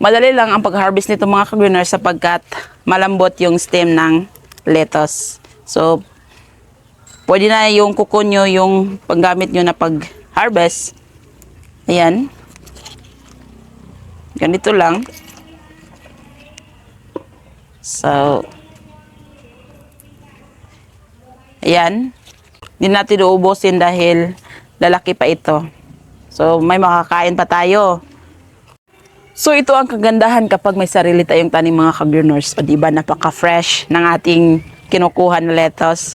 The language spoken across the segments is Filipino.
Madali lang ang pag-harvest nito mga ka-greeners sapagkat malambot yung stem ng lettuce. So, pwede na yung kuko nyo, yung panggamit nyo na pag-harvest. Ayan. Ganito lang. So, ayan. Hindi natin uubusin dahil lalaki pa ito. So, may makakain pa tayo. So, ito ang kagandahan kapag may sarili tayong tanim mga ka-greeners. O diba, napaka-fresh ng ating kinukuha na lettuce.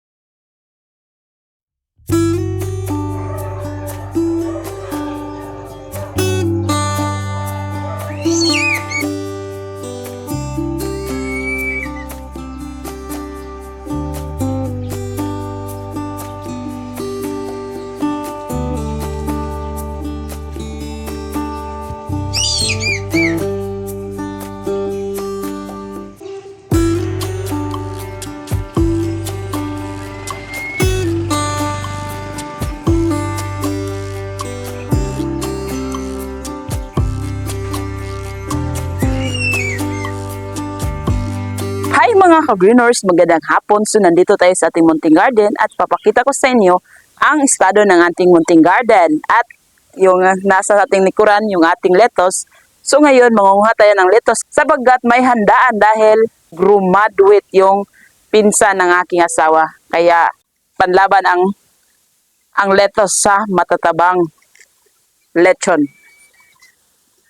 Hi mga ka-greeners, magandang hapon. So nandito tayo sa ating munting garden at papakita ko sa inyo ang estado ng ating munting garden at yung nasa ating likuran, yung ating lettuce. So ngayon, mangunguha tayo ng lettuce sapagkat may handaan dahil grumaduate yung pinsan ng aking asawa. Kaya panlaban ang lettuce sa matatabang lechon.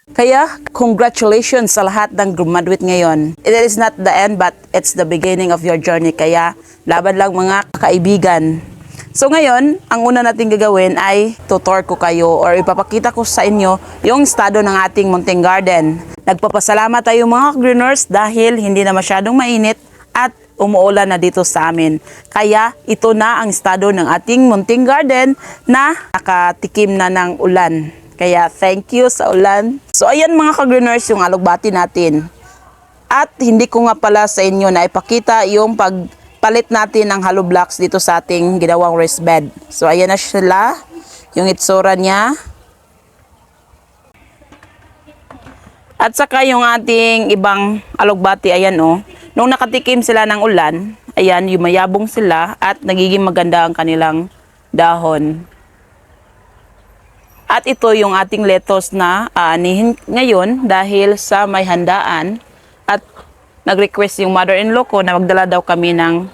Kaya, congratulations sa lahat ng graduate ngayon. It is not the end but it's the beginning of your journey. Kaya, laban lang mga kaibigan. So ngayon, ang una natin gagawin ay tutor ko kayo or ipapakita ko sa inyo yung estado ng ating munting garden. Nagpapasalamat tayo mga greeners dahil hindi na masyadong mainit at umuulan na dito sa amin. Kaya, ito na ang estado ng ating munting garden na nakatikim na ng ulan. Kaya thank you sa ulan. So ayan mga ka-greeners yung alugbati natin. At hindi ko nga pala sa inyo na ipakita yung pagpalit natin ng hollow blocks dito sa ating ginawang raised bed. So ayan na sila, yung itsura niya. At saka yung ating ibang alugbati, ayan o. Nung nakatikim sila ng ulan, ayan, yumayabong sila at nagiging maganda ang kanilang dahon. At ito yung ating lettuce na aanihin ngayon dahil sa may handaan at nag-request yung mother-in-law ko na magdala daw kami ng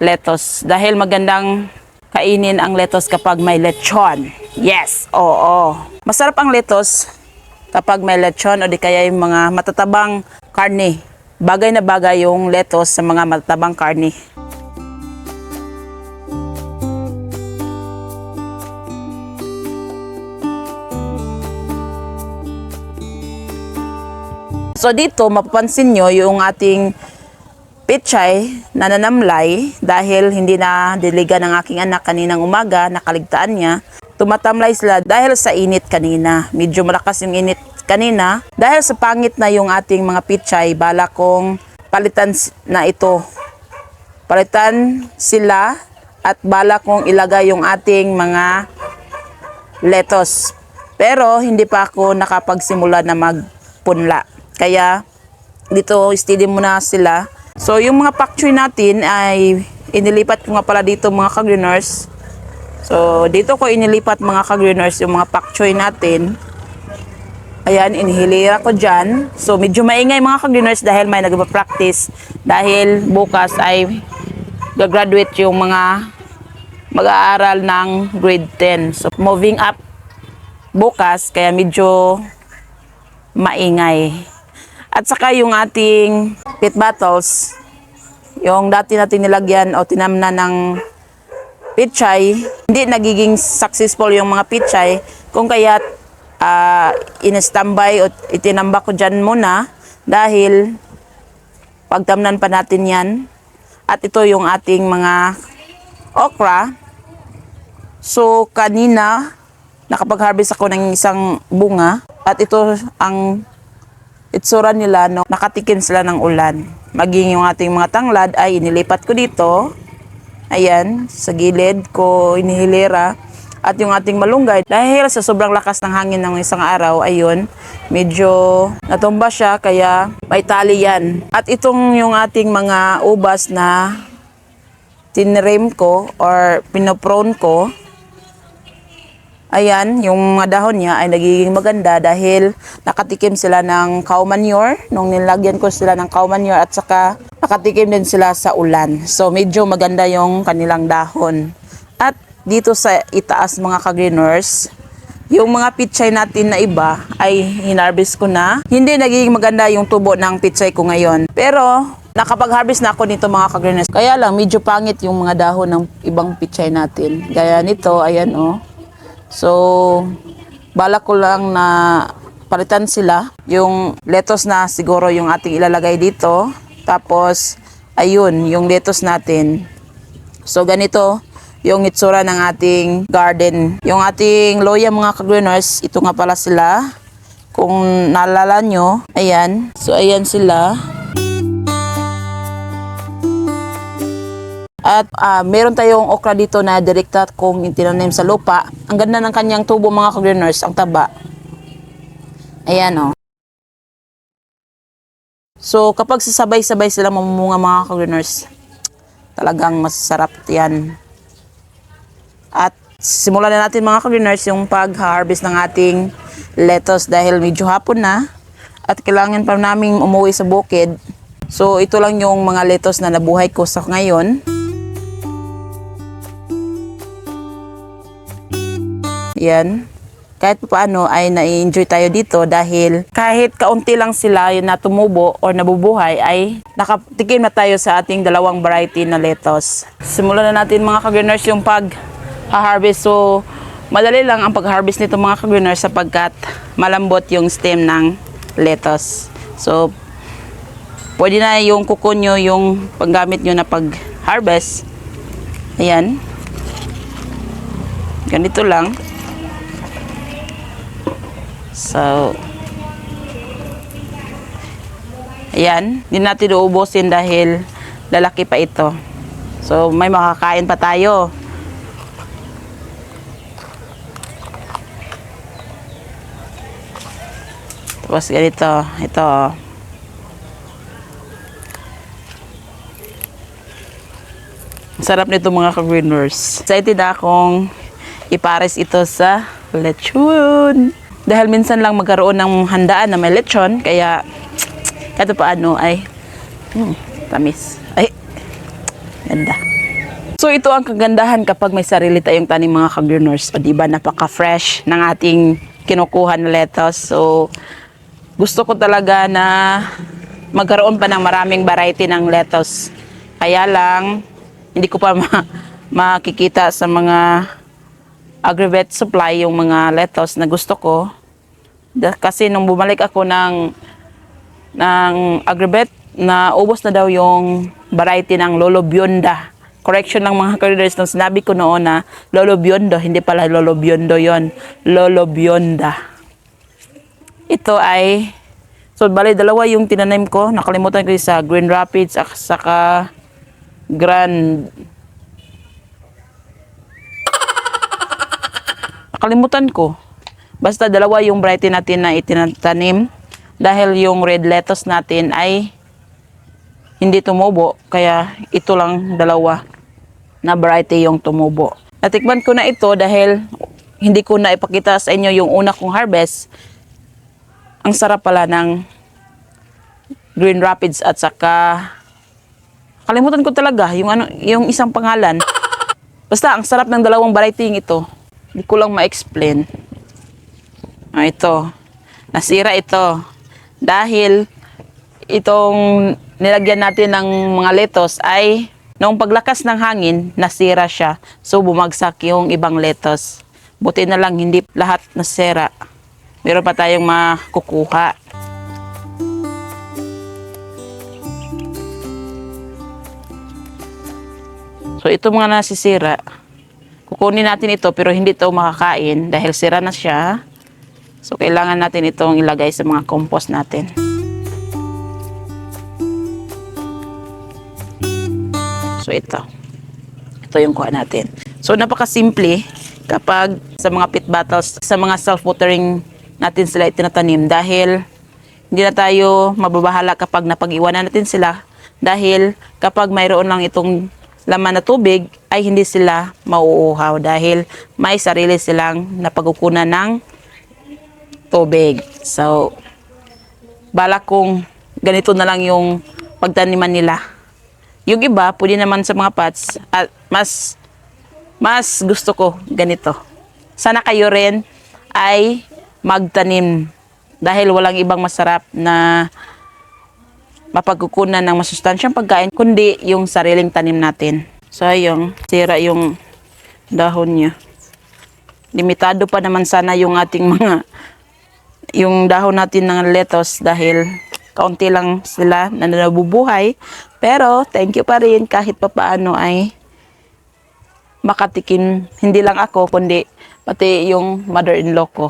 lettuce dahil magandang kainin ang lettuce kapag may lechon. Yes, oo. Masarap ang lettuce kapag may lechon o di kaya yung mga matatabang karne. Bagay na bagay yung lettuce sa mga matatabang karne. So dito, mapapansin nyo yung ating pichay na nanamlay dahil hindi na diliga ng aking anak kaninang umaga, nakaligtaan niya. Tumatamlay sila dahil sa init kanina. Medyo malakas yung init kanina. Dahil sa pangit na yung ating mga pichay, bala kong palitan na ito. Palitan sila at bala kong ilagay yung ating mga lettuce. Pero hindi pa ako nakapagsimula na magpunla. Kaya dito steady muna sila. So yung mga pak choy natin ay inilipat ko nga pala dito mga ka-greeners. So dito ko inilipat mga ka-greeners yung mga pak choy natin. Ayan, inihilira ko dyan. So medyo maingay mga ka-greeners dahil may nagpa-practice. Dahil bukas ay gagraduate yung mga mag-aaral ng grade 10. So moving up bukas kaya medyo maingay. At saka yung ating pit bottles, yung dati natin nilagyan o tinamna ng pichay, hindi nagiging successful yung mga pichay. Kung kaya in-standby o itinamba ko dyan muna dahil pagtamnan pa natin yan. At ito yung ating mga okra. So kanina, nakapag-harvest ako ng isang bunga at ito ang itsura nila no nakatikim sila ng ulan. Maging yung ating mga tanglad ay inilipat ko dito. Ayan, sa gilid ko inihilera. At yung ating malunggay, dahil sa sobrang lakas ng hangin ng isang araw, ayun, medyo natumba siya, kaya may tali yan. At itong yung ating mga ubas na tinrim ko or pinoprone ko, ayan, yung mga dahon niya ay nagiging maganda dahil nakatikim sila ng cow manure. Nung nilagyan ko sila ng cow manure at saka nakatikim din sila sa ulan. So medyo maganda yung kanilang dahon. At dito sa itaas mga ka-greeners, yung mga pichay natin na iba ay hinarvest ko na. Hindi nagiging maganda yung tubo ng pichay ko ngayon. Pero nakapag-harvest na ako nito mga ka-greeners. Kaya lang medyo pangit yung mga dahon ng ibang pichay natin. Gaya nito, ayan oh. So, balak ko lang na palitan sila. Yung lettuce na siguro yung ating ilalagay dito. Tapos, ayun, yung lettuce natin. So, ganito yung itsura ng ating garden. Yung ating loya mga ka-greeners, ito nga pala sila. Kung naalala nyo, ayan. So, ayan sila. At meron tayong okra dito na direkta kung itinanim sa lupa. Ang ganda ng kanyang tubo mga ka-greeners, ang taba. Ayan o. So kapag sasabay-sabay sila mamumunga mga ka-greeners, talagang masarap yan. At simulan na natin mga ka-greeners yung pag-harvest ng ating lettuce dahil medyo hapon na. At kailangan pa naming umuwi sa bukid. So ito lang yung mga lettuce na nabuhay ko sa ngayon. Yan. Kahit paano ay na-enjoy tayo dito dahil kahit kaunti lang sila yung natumubo o nabubuhay ay nakatikim na tayo sa ating dalawang variety na lettuce. Simulan na natin mga ka-greeners yung pag-harvest. So, madali lang ang pag-harvest nito mga ka-greeners sapagkat malambot yung stem ng lettuce. So, pwede na yung kuko nyo, yung panggamit nyo na pag-harvest. Ayan. Ganito lang. So, ayan, hindi natin uubusin dahil lalaki pa ito. So, may makakain pa tayo. Tapos ganito, ito. Sarap nito mga ka-greeners. Excited akong ipares ito sa lechon. Dahil minsan lang magkaroon ng handaan na may lechon, kaya kahit paano ay tamis. Ay, ganda. So ito ang kagandahan kapag may sarili tayong tanim mga ka-greeners. O diba, napaka-fresh ng ating kinukuha na lettuce. So gusto ko talaga na magkaroon pa ng maraming variety ng lettuce. Kaya lang, hindi ko pa makikita sa mga Agrivet supply yung mga lettuce na gusto ko. Kasi nung bumalik ako ng Agrivet, na ubos na daw yung variety ng Lolo Bionda. Correction ng mga ka-greeners, nung sinabi ko noon na Lolo Biondo, hindi pala Lolo Biondo yon, Lolo Bionda. Ito ay, so bali dalawa yung tinanim ko, nakalimutan ko sa Green Rapids at saka Nakalimutan ko. Basta dalawa yung variety natin na itinatanim dahil yung red lettuce natin ay hindi tumubo. Kaya ito lang dalawa na variety yung tumubo. Natikman ko na ito dahil hindi ko na ipakita sa inyo yung una kong harvest. Ang sarap pala ng Green Rapids at saka kalimutan ko talaga yung isang pangalan. Basta ang sarap ng dalawang variety ito. Hindi ko lang ma-explain. Ito. Nasira ito. Dahil itong nilagyan natin ng mga lettuce ay noong paglakas ng hangin, nasira siya. So bumagsak yung ibang lettuce. Buti na lang hindi lahat nasira. Meron pa tayong makukuha. So ito mga nasisira. Kukunin natin ito pero hindi ito makakain dahil sira na siya. So kailangan natin itong ilagay sa mga compost natin. So ito. Ito yung kuha natin. So napakasimple. kapag sa mga pit bottles, sa mga self-watering natin sila itinatanim dahil hindi na tayo mababahala kapag napag-iwanan natin sila dahil kapag mayroon lang itong laman na tubig ay hindi sila mauuhaw dahil may sarili silang napagkukunan ng tubig. So, balak kong ganito na lang yung pagtaniman nila. Yung iba, pwede naman sa mga pots at mas gusto ko ganito. Sana kayo rin ay magtanim dahil walang ibang masarap na mapagkukunan ng masustansyang pagkain kundi yung sariling tanim natin. Sayang, sira yung dahon niya. Limitado pa naman sana yung ating yung dahon natin ng lettuce dahil kaunti lang sila na nabubuhay. Pero thank you pa rin kahit papaano ay makatikim hindi lang ako kundi pati yung mother-in-law ko.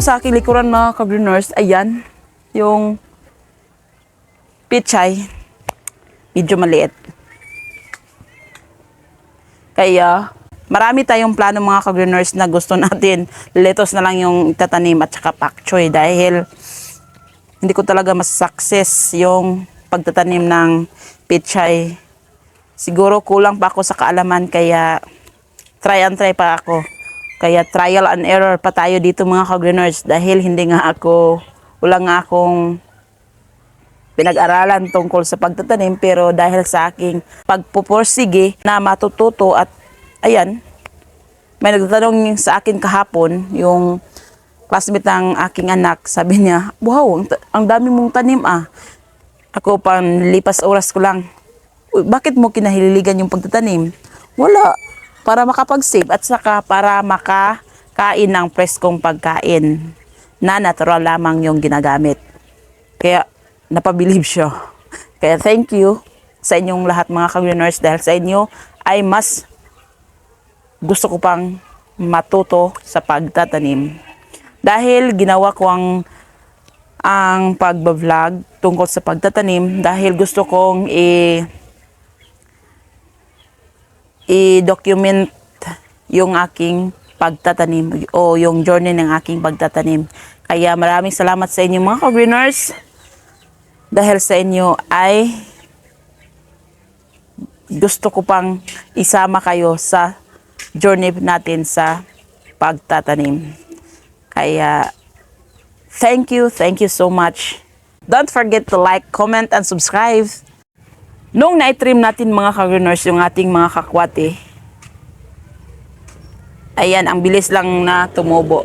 Sa aking likuran mga ka-greeners, ayan, yung pichay, medyo maliit. Kaya, marami tayong plano mga ka-greeners na gusto natin. Lettuce na lang yung itatanim at saka pak choy dahil hindi ko talaga mas success yung pagtatanim ng pichay. Siguro kulang pa ako sa kaalaman kaya try and try pa ako. Kaya trial and error pa tayo dito mga ka-greeners dahil wala nga akong pinag-aralan tungkol sa pagtatanim pero dahil sa aking pagpupursige na matututo at ayan, may nagtatanong sa akin kahapon yung classmate ng aking anak, sabi niya, wow, ang dami mong tanim ah. Ako pang lipas oras ko lang, bakit mo kinahililigan yung pagtatanim? Wala. Para makapag-save at saka para makakain ng preskong pagkain na natural lamang yung ginagamit. Kaya napabilib siya. Kaya thank you sa inyong lahat mga ka-greeners dahil sa inyo ay mas gusto ko pang matuto sa pagtatanim. Dahil ginawa ko ang pag-vlog tungkol sa pagtatanim dahil gusto kong i-document yung aking pagtatanim o yung journey ng aking pagtatanim. Kaya maraming salamat sa inyo mga ka-greeners dahil sa inyo ay gusto ko pang isama kayo sa journey natin sa pagtatanim. Kaya thank you so much. Don't forget to like, comment, and subscribe. Nung na-trim natin mga ka-greeners yung ating mga kakwate, ayan, ang bilis lang na tumubo.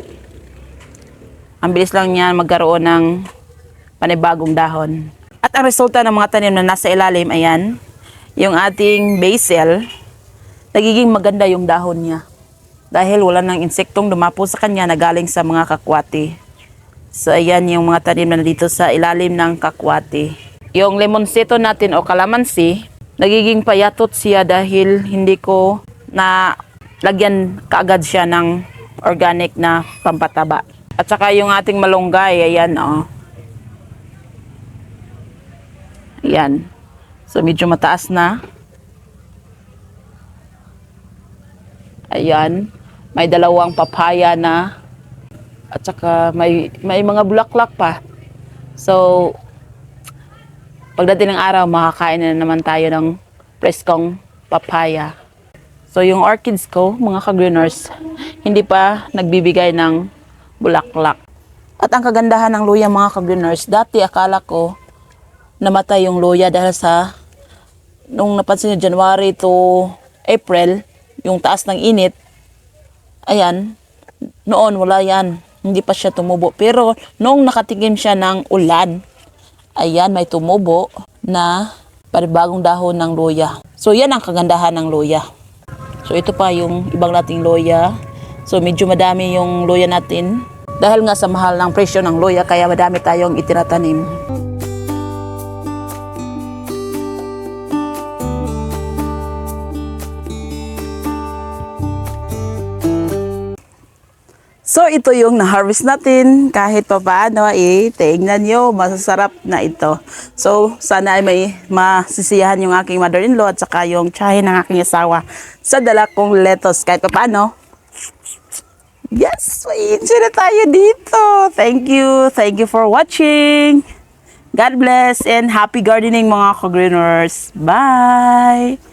Ang bilis lang niya magkaroon ng panibagong dahon. At ang resulta ng mga tanim na nasa ilalim, ayan, yung ating basil nagiging maganda yung dahon niya. Dahil wala nang insektong dumapo sa kanya na galing sa mga kakwati. So ayan yung mga tanim na dito sa ilalim ng kakwati. Yung lemonsito natin o kalamansi, nagiging payatot siya dahil hindi ko na lagyan kaagad siya ng organic na pampataba. At saka yung ating malunggay, ayan oh. Ayan. So medyo mataas na. Ayan. May dalawang papaya na. At saka may mga bulaklak pa. So pagdating ng araw, makakain na naman tayo ng preskong papaya. So yung orchids ko, mga ka-greeners, hindi pa nagbibigay ng bulaklak. At ang kagandahan ng luya, mga ka-greeners, dati akala ko namatay yung luya dahil sa nung napansin nyo January to April, yung taas ng init, ayan, noon wala yan, hindi pa siya tumubo. Pero nung nakatingin siya ng ulan, ayan, may tumubo na panibagong dahon ng luya. So yan ang kagandahan ng luya. So ito pa yung ibang nating luya. So medyo madami yung luya natin. Dahil nga sa mahal ng presyo ng luya, kaya madami tayong itinatanim. So ito yung na-harvest natin. Kahit pa paano, tingnan nyo, masasarap na ito. So sana ay may masisiyahan yung aking mother-in-law at saka yung tiyahin ng aking asawa sa dala kong lettuce. Kahit pa paano, yes, may enjoy na tayo dito. Thank you for watching. God bless and happy gardening mga ka-greeners. Bye!